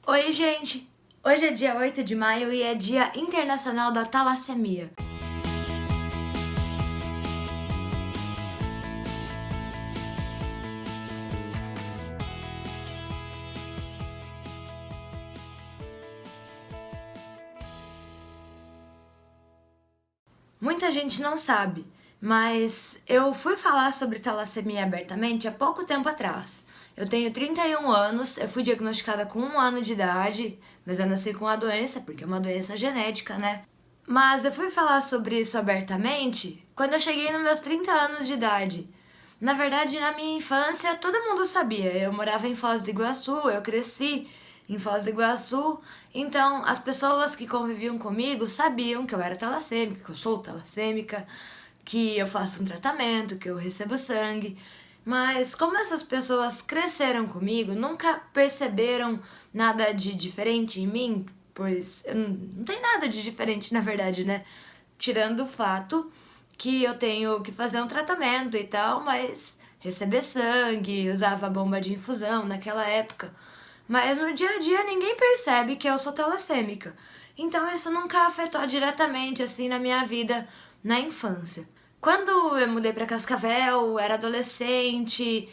Oi, gente! Hoje é dia 8 de maio e é Dia Internacional da Talassemia. Muita gente não sabe, mas eu fui falar sobre talassemia abertamente há pouco tempo atrás. Eu tenho 31 anos, eu fui diagnosticada com 1 ano de idade, mas eu nasci com a doença, porque é uma doença genética, né? Mas eu fui falar sobre isso abertamente quando eu cheguei nos meus 30 anos de idade. Na verdade, na minha infância, todo mundo sabia. Eu morava em Foz do Iguaçu, eu cresci em Foz do Iguaçu, então as pessoas que conviviam comigo sabiam que eu era talassêmica, que eu sou talassêmica, que eu faço um tratamento, que eu recebo sangue. Mas como essas pessoas cresceram comigo, nunca perceberam nada de diferente em mim, pois não tem nada de diferente na verdade, né? Tirando o fato que eu tenho que fazer um tratamento e tal, mas receber sangue, usava bomba de infusão naquela época. Mas no dia a dia ninguém percebe que eu sou talassêmica. Então isso nunca afetou diretamente assim na minha vida na infância. Quando eu mudei para Cascavel, era adolescente,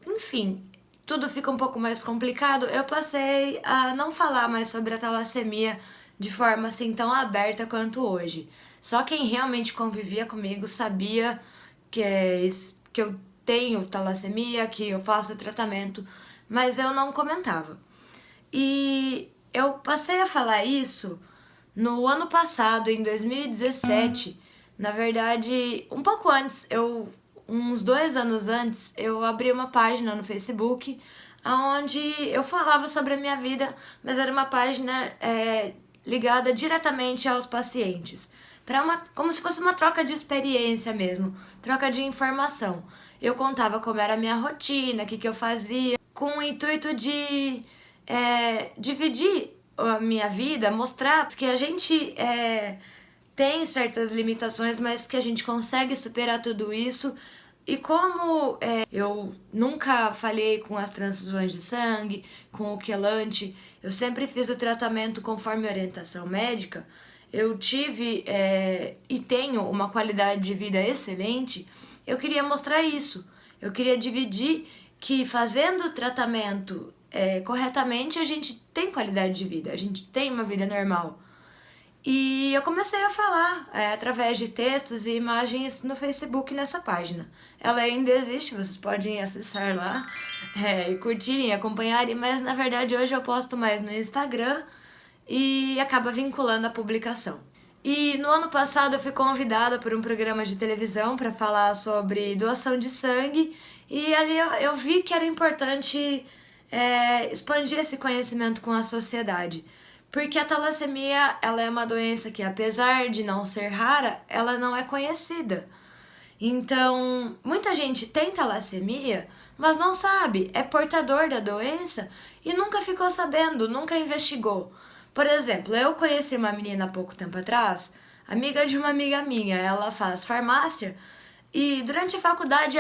enfim, tudo fica um pouco mais complicado. Eu passei a não falar mais sobre a talassemia de forma assim tão aberta quanto hoje. Só quem realmente convivia comigo sabia que eu tenho talassemia, que eu faço tratamento, mas eu não comentava. E eu passei a falar isso no ano passado, em 2017. Na verdade, um pouco antes, uns 2 anos antes, eu abri uma página no Facebook onde eu falava sobre a minha vida, mas era uma página ligada diretamente aos pacientes, como se fosse uma troca de experiência mesmo, troca de informação. Eu contava como era a minha rotina, o que eu fazia, com o intuito de dividir a minha vida, mostrar que a gente tem certas limitações, mas que a gente consegue superar tudo isso. E como eu nunca falhei com as transfusões de sangue, com o quelante, eu sempre fiz o tratamento conforme orientação médica, eu tive e tenho uma qualidade de vida excelente, eu queria mostrar isso. Eu queria dividir que fazendo o tratamento corretamente a gente tem qualidade de vida, a gente tem uma vida normal. E eu comecei a falar através de textos e imagens no Facebook nessa página. Ela ainda existe, vocês podem acessar lá e curtirem, acompanharem, mas na verdade hoje eu posto mais no Instagram e acaba vinculando a publicação. E no ano passado eu fui convidada por um programa de televisão para falar sobre doação de sangue e ali eu vi que era importante expandir esse conhecimento com a sociedade. Porque a talassemia, ela é uma doença que, apesar de não ser rara, ela não é conhecida. Então, muita gente tem talassemia, mas não sabe, é portador da doença e nunca ficou sabendo, nunca investigou. Por exemplo, eu conheci uma menina há pouco tempo atrás, amiga de uma amiga minha, ela faz farmácia e durante a faculdade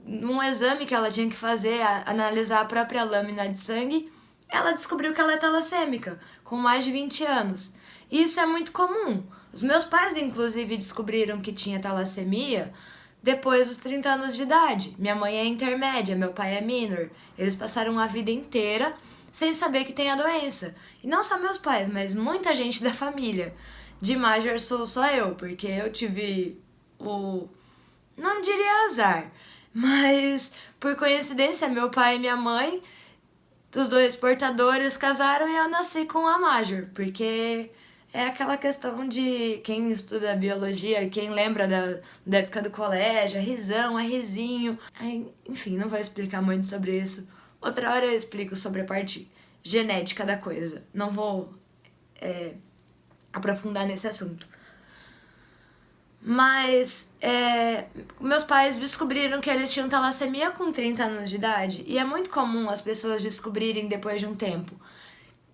num exame que ela tinha que fazer, analisar a própria lâmina de sangue, ela descobriu que ela é talassêmica, com mais de 20 anos. E isso é muito comum. Os meus pais, inclusive, descobriram que tinha talassemia depois dos 30 anos de idade. Minha mãe é intermédia, meu pai é minor. Eles passaram a vida inteira sem saber que tem a doença. E não só meus pais, mas muita gente da família. De major sou só eu, porque eu tive o... não diria azar, mas por coincidência, meu pai e minha mãe, os dois portadores, casaram e eu nasci com a Major, porque é aquela questão de quem estuda biologia, quem lembra da época do colégio, é risão, é risinho. Enfim, não vou explicar muito sobre isso. Outra hora eu explico sobre a parte genética da coisa. Não vou aprofundar nesse assunto. Mas meus pais descobriram que eles tinham talassemia com 30 anos de idade e é muito comum as pessoas descobrirem depois de um tempo.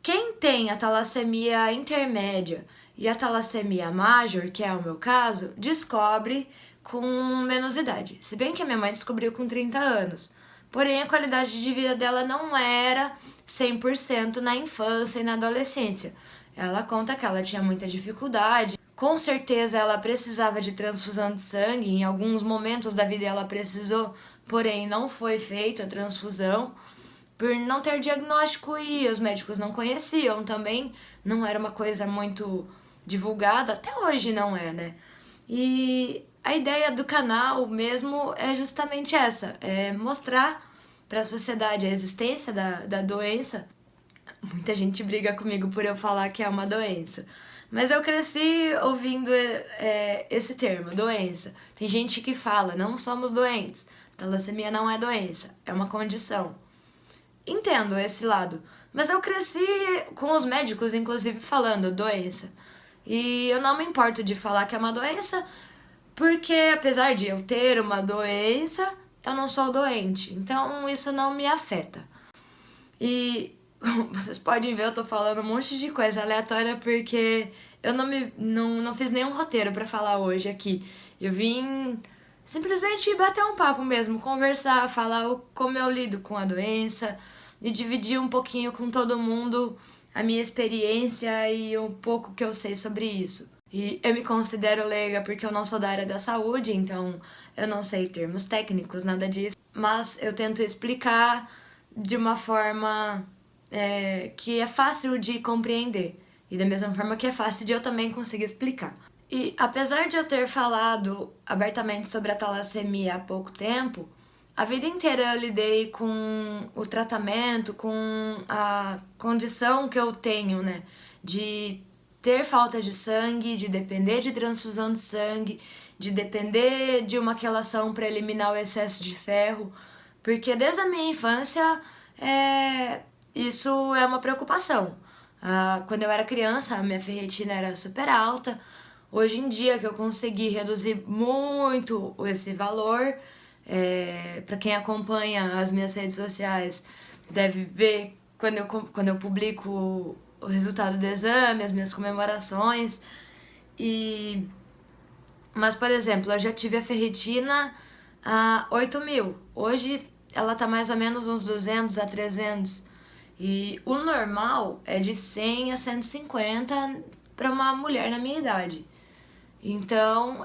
Quem tem a talassemia intermédia e a talassemia major, que é o meu caso, descobre com menos idade. Se bem que a minha mãe descobriu com 30 anos. Porém, a qualidade de vida dela não era 100% na infância e na adolescência. Ela conta que ela tinha muita dificuldade. Com certeza ela precisava de transfusão de sangue, em alguns momentos da vida ela precisou, porém não foi feita a transfusão por não ter diagnóstico e os médicos não conheciam também, não era uma coisa muito divulgada, até hoje não é, né? E a ideia do canal mesmo é justamente essa, é mostrar para a sociedade a existência da doença. Muita gente briga comigo por eu falar que é uma doença. Mas eu cresci ouvindo esse termo, doença. Tem gente que fala, não somos doentes. Talassemia não é doença, é uma condição. Entendo esse lado. Mas eu cresci com os médicos, inclusive, falando doença. E eu não me importo de falar que é uma doença, porque apesar de eu ter uma doença, eu não sou doente. Então isso não me afeta. E vocês podem ver, eu tô falando um monte de coisa aleatória porque eu não fiz nenhum roteiro pra falar hoje aqui. Eu vim simplesmente bater um papo mesmo, conversar, falar como eu lido com a doença e dividir um pouquinho com todo mundo a minha experiência e um pouco que eu sei sobre isso. E eu me considero leiga porque eu não sou da área da saúde, então eu não sei termos técnicos, nada disso. Mas eu tento explicar de uma forma que é fácil de compreender. E da mesma forma que é fácil de eu também conseguir explicar. E apesar de eu ter falado abertamente sobre a talassemia há pouco tempo, a vida inteira eu lidei com o tratamento, com a condição que eu tenho, né? De ter falta de sangue, de depender de transfusão de sangue, de depender de uma quelação para eliminar o excesso de ferro, porque desde a minha infância isso é uma preocupação. Quando eu era criança, a minha ferritina era super alta. Hoje em dia que eu consegui reduzir muito esse valor, para quem acompanha as minhas redes sociais, deve ver quando eu publico o resultado do exame, as minhas comemorações. Mas, por exemplo, eu já tive a ferritina a 8.000. Hoje ela tá mais ou menos uns 200 a 300. E o normal é de 100 a 150 para uma mulher na minha idade. Então,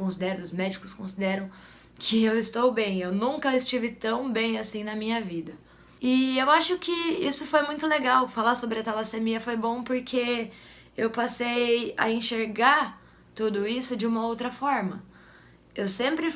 os médicos consideram que eu estou bem. Eu nunca estive tão bem assim na minha vida. E eu acho que isso foi muito legal. Falar sobre a talassemia foi bom porque eu passei a enxergar tudo isso de uma outra forma. Eu sempre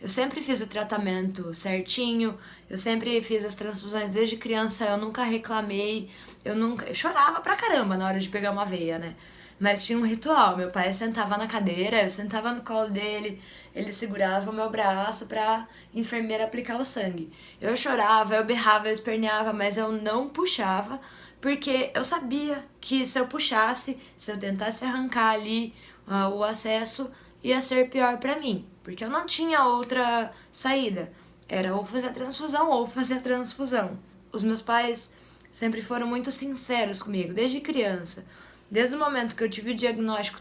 eu sempre fiz o tratamento certinho, eu sempre fiz as transfusões desde criança, eu nunca reclamei, eu chorava pra caramba na hora de pegar uma veia, né? Mas tinha um ritual, meu pai sentava na cadeira, eu sentava no colo dele, ele segurava o meu braço pra enfermeira aplicar o sangue. Eu chorava, eu berrava, eu esperneava, mas eu não puxava, porque eu sabia que se eu puxasse, se eu tentasse arrancar ali o acesso, ia ser pior pra mim, porque eu não tinha outra saída. Era ou fazer a transfusão ou fazer a transfusão. Os meus pais sempre foram muito sinceros comigo, desde criança. Desde o momento que eu tive o diagnóstico,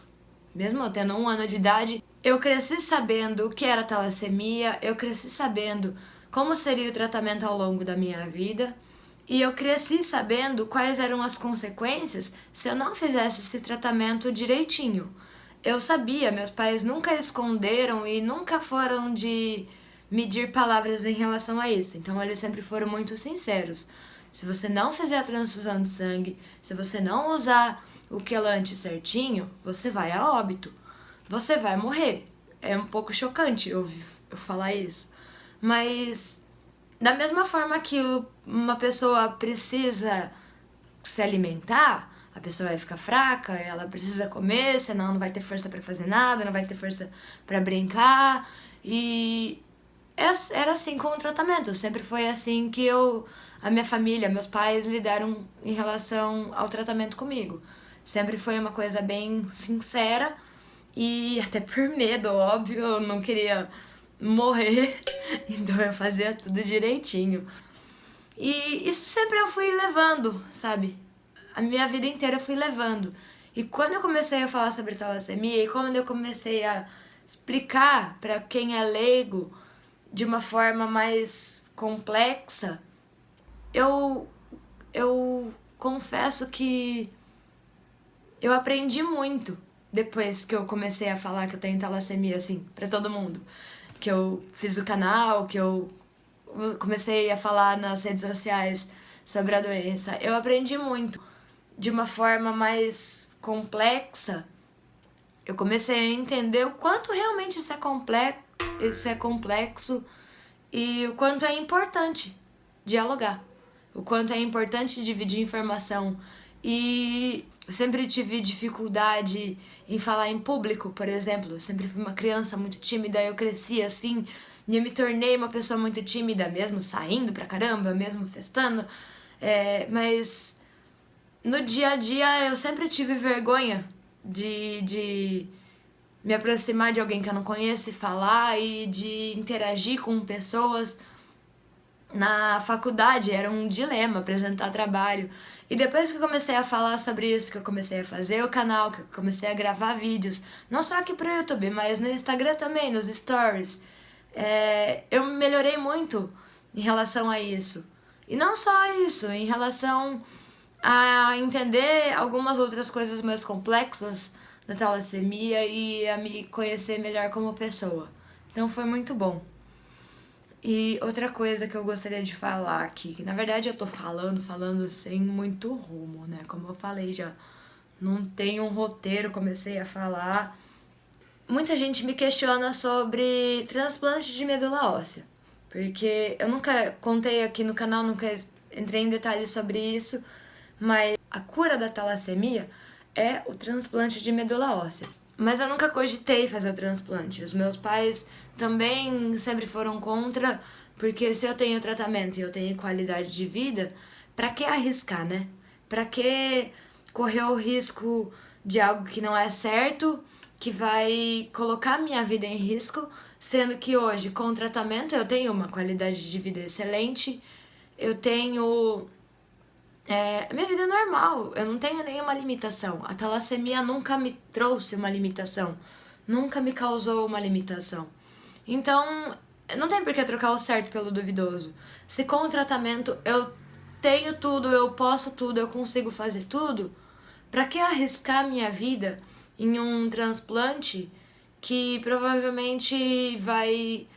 mesmo eu tendo 1 ano de idade, eu cresci sabendo o que era talassemia, eu cresci sabendo como seria o tratamento ao longo da minha vida, e eu cresci sabendo quais eram as consequências se eu não fizesse esse tratamento direitinho. Eu sabia, meus pais nunca esconderam e nunca foram de medir palavras em relação a isso. Então eles sempre foram muito sinceros. Se você não fizer a transfusão de sangue, se você não usar o quelante certinho, você vai a óbito. Você vai morrer. É um pouco chocante eu falar isso. Mas da mesma forma que uma pessoa precisa se alimentar, a pessoa vai ficar fraca, ela precisa comer, senão não vai ter força pra fazer nada, não vai ter força pra brincar. E era assim com o tratamento. Sempre foi assim que a minha família, meus pais lidaram em relação ao tratamento comigo. Sempre foi uma coisa bem sincera e até por medo, óbvio, eu não queria morrer, então eu fazia tudo direitinho. E isso sempre eu fui levando, sabe? A minha vida inteira eu fui levando. E quando eu comecei a falar sobre talassemia e quando eu comecei a explicar para quem é leigo de uma forma mais complexa, eu confesso que eu aprendi muito depois que eu comecei a falar que eu tenho talassemia, assim, pra todo mundo. Que eu fiz o canal, que eu comecei a falar nas redes sociais sobre a doença. Eu aprendi muito. De uma forma mais complexa, eu comecei a entender o quanto realmente isso é complexo e o quanto é importante dialogar, o quanto é importante dividir informação. E eu sempre tive dificuldade em falar em público, por exemplo. Eu sempre fui uma criança muito tímida, eu cresci assim, e eu me tornei uma pessoa muito tímida, mesmo saindo pra caramba, mesmo festando. Mas no dia a dia eu sempre tive vergonha de me aproximar de alguém que eu não conheço e falar e de interagir com pessoas. Na faculdade era um dilema apresentar trabalho. E depois que eu comecei a falar sobre isso, que eu comecei a fazer o canal, que eu comecei a gravar vídeos, não só aqui pro YouTube, mas no Instagram também, nos stories, eu melhorei muito em relação a isso. E não só isso, em relação a entender algumas outras coisas mais complexas da talassemia e a me conhecer melhor como pessoa. Então foi muito bom. E outra coisa que eu gostaria de falar aqui, que na verdade eu tô falando sem muito rumo, né? Como eu falei já, não tenho um roteiro, comecei a falar. Muita gente me questiona sobre transplante de medula óssea, porque eu nunca contei aqui no canal, nunca entrei em detalhes sobre isso, mas a cura da talassemia é o transplante de medula óssea. Mas eu nunca cogitei fazer o transplante. Os meus pais também sempre foram contra, porque se eu tenho tratamento e eu tenho qualidade de vida, pra que arriscar, né? Pra que correr o risco de algo que não é certo, que vai colocar minha vida em risco, sendo que hoje, com o tratamento, eu tenho uma qualidade de vida excelente, eu tenho minha vida é normal, eu não tenho nenhuma limitação. A talassemia nunca me trouxe uma limitação, nunca me causou uma limitação. Então, não tem por que trocar o certo pelo duvidoso. Se com o tratamento eu tenho tudo, eu posso tudo, eu consigo fazer tudo, pra que arriscar minha vida em um transplante que provavelmente vai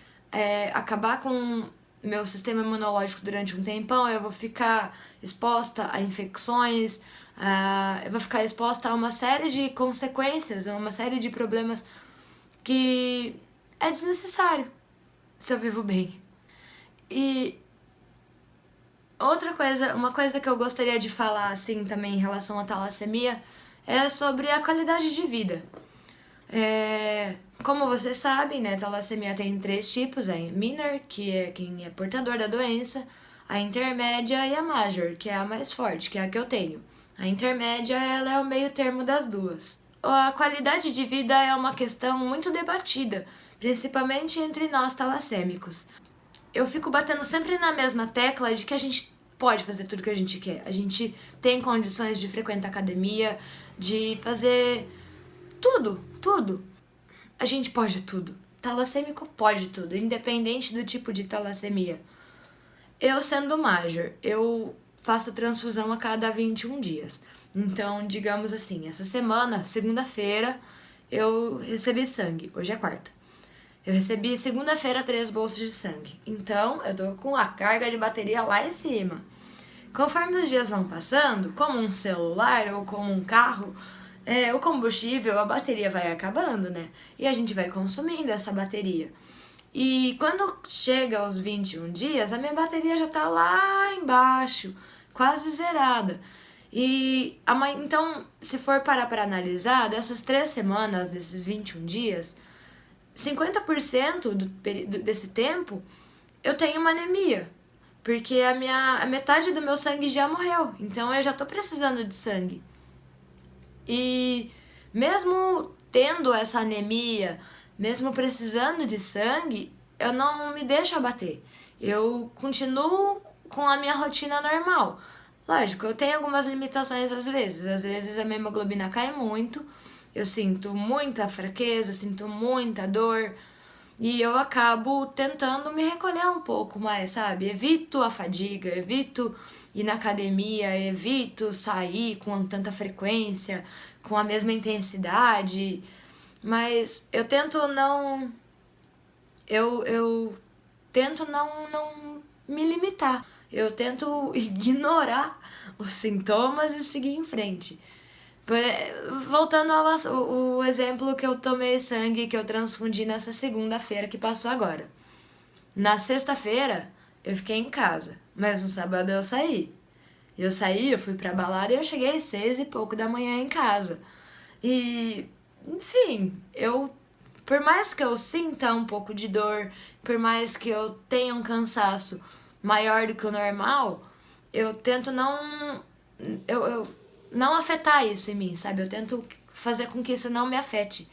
acabar com meu sistema imunológico durante um tempão? Eu vou ficar exposta a infecções, eu vou ficar exposta a uma série de consequências, a uma série de problemas que é desnecessário se eu vivo bem. E uma coisa que eu gostaria de falar assim também em relação à talassemia é sobre a qualidade de vida. Como vocês sabem, né, talassemia tem 3 tipos: a minor, que é quem é portador da doença, a intermédia e a major, que é a mais forte, que é a que eu tenho. A intermédia, ela é o meio termo das duas. A qualidade de vida é uma questão muito debatida, principalmente entre nós talassêmicos. Eu fico batendo sempre na mesma tecla de que a gente pode fazer tudo que a gente quer. A gente tem condições de frequentar academia, de fazer tudo. A gente pode tudo. Talassêmico pode tudo, independente do tipo de talassemia. Eu sendo major, eu faço transfusão a cada 21 dias. Então, digamos assim, essa semana, segunda-feira, eu recebi sangue. Hoje é quarta. Eu recebi segunda-feira 3 bolsas de sangue. Então, eu tô com a carga de bateria lá em cima. Conforme os dias vão passando, como um celular ou como um carro, o combustível, a bateria vai acabando, né? E a gente vai consumindo essa bateria. E quando chega aos 21 dias, a minha bateria já tá lá embaixo, quase zerada. Então, se for parar para analisar, dessas 3 semanas, desses 21 dias, 50% desse tempo eu tenho uma anemia, porque a metade do meu sangue já morreu, então eu já tô precisando de sangue. E mesmo tendo essa anemia, mesmo precisando de sangue, eu não me deixo abater. Eu continuo com a minha rotina normal. Lógico, eu tenho algumas limitações às vezes a minha hemoglobina cai muito, eu sinto muita fraqueza, sinto muita dor. E eu acabo tentando me recolher um pouco mais, sabe? Evito a fadiga, evito ir na academia, evito sair com tanta frequência, com a mesma intensidade, mas eu tento não. Eu tento não me limitar. Eu tento ignorar os sintomas e seguir em frente. Voltando o exemplo que eu tomei sangue, que eu transfundi nessa segunda-feira que passou agora. Na sexta-feira, eu fiquei em casa, mas no sábado eu saí. Eu fui pra balada e eu cheguei às 6 e pouco da manhã em casa. E, enfim, por mais que eu sinta um pouco de dor, por mais que eu tenha um cansaço maior do que o normal, eu tento eu não afetar isso em mim, sabe? Eu tento fazer com que isso não me afete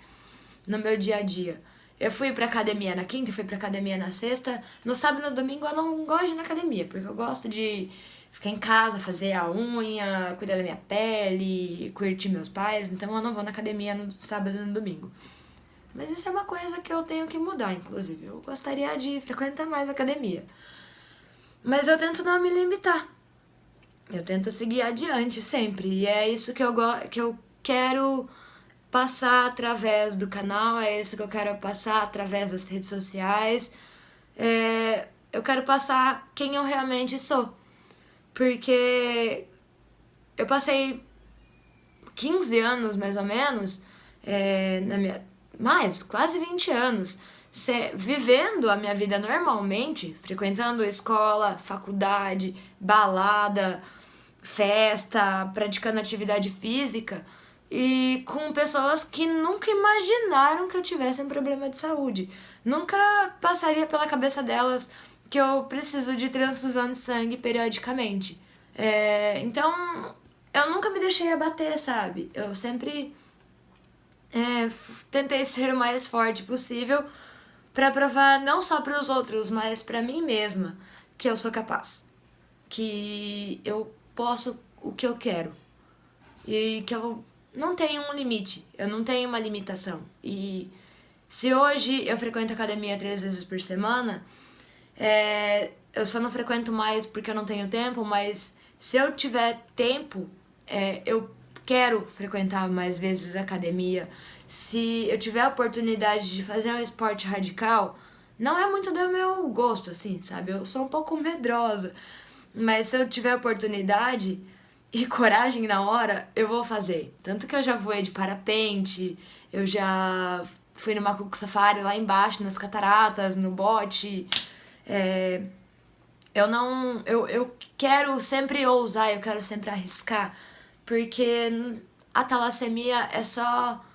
no meu dia a dia. Eu fui pra academia na quinta, fui pra academia na sexta. No sábado e no domingo eu não gosto de ir na academia, porque eu gosto de ficar em casa, fazer a unha, cuidar da minha pele, curtir meus pais. Então eu não vou na academia no sábado e no domingo. Mas isso é uma coisa que eu tenho que mudar, inclusive. Eu gostaria de frequentar mais a academia. Mas eu tento não me limitar. Eu tento seguir adiante sempre. E é isso que eu quero passar através do canal, é isso que eu quero passar através das redes sociais. Eu quero passar quem eu realmente sou. Porque eu passei 15 anos, mais ou menos, quase 20 anos, vivendo a minha vida normalmente, frequentando escola, faculdade, balada, festa, praticando atividade física e com pessoas que nunca imaginaram que eu tivesse um problema de saúde. Nunca passaria pela cabeça delas que eu preciso de transfusão de sangue periodicamente. Então, eu nunca me deixei abater, sabe? Eu sempre tentei ser o mais forte possível para provar não só para os outros, mas para mim mesma que eu sou capaz, que eu posso o que eu quero e que eu não tenho um limite, eu não tenho uma limitação. E se hoje eu frequento academia 3 vezes por semana, eu só não frequento mais porque eu não tenho tempo, mas se eu tiver tempo, eu quero frequentar mais vezes a academia. Se eu tiver a oportunidade de fazer um esporte radical, não é muito do meu gosto, assim, sabe? Eu sou um pouco medrosa. Mas se eu tiver oportunidade e coragem na hora, eu vou fazer. Tanto que eu já voei de parapente, eu já fui no Macuco Safari lá embaixo, nas cataratas, no bote. Eu quero sempre ousar, eu quero sempre arriscar, porque a talassemia é só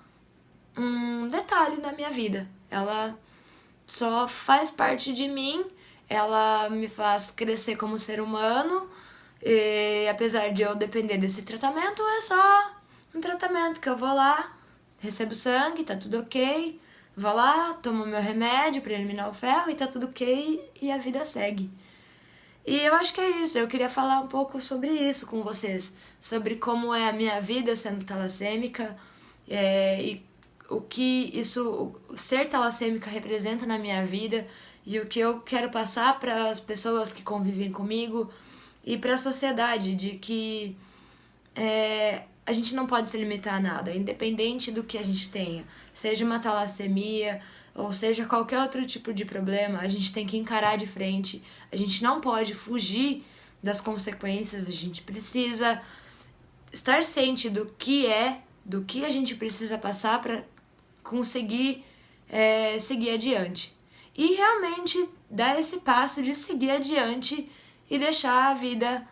um detalhe na minha vida. Ela só faz parte de mim, ela me faz crescer como ser humano, e apesar de eu depender desse tratamento, é só um tratamento que eu vou lá, recebo sangue, tá tudo ok, vou lá, tomo meu remédio pra eliminar o ferro e tá tudo ok e a vida segue. E eu acho que é isso, eu queria falar um pouco sobre isso com vocês, sobre como é a minha vida sendo talassêmica, e o que o ser talassêmica representa na minha vida e o que eu quero passar para as pessoas que convivem comigo e para a sociedade, de que a gente não pode se limitar a nada, independente do que a gente tenha, seja uma talassemia ou seja qualquer outro tipo de problema, a gente tem que encarar de frente, a gente não pode fugir das consequências, a gente precisa estar ciente do que a gente precisa passar para conseguir seguir adiante. E realmente dar esse passo de seguir adiante e deixar a vida,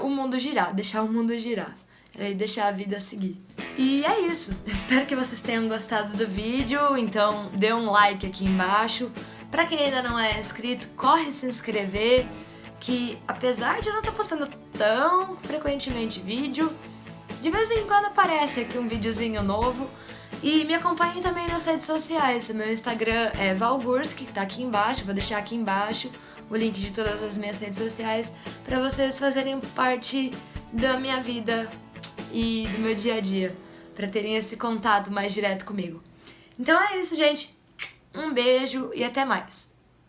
o mundo girar, deixar o mundo girar, e deixar a vida seguir. E é isso, espero que vocês tenham gostado do vídeo, então dê um like aqui embaixo. Pra quem ainda não é inscrito, corre se inscrever, que apesar de eu não estar postando tão frequentemente vídeo, de vez em quando aparece aqui um videozinho novo. E me acompanhem também nas redes sociais, o meu Instagram é Valgurski, que tá aqui embaixo, vou deixar aqui embaixo o link de todas as minhas redes sociais para vocês fazerem parte da minha vida e do meu dia a dia, para terem esse contato mais direto comigo. Então é isso, gente. Um beijo e até mais!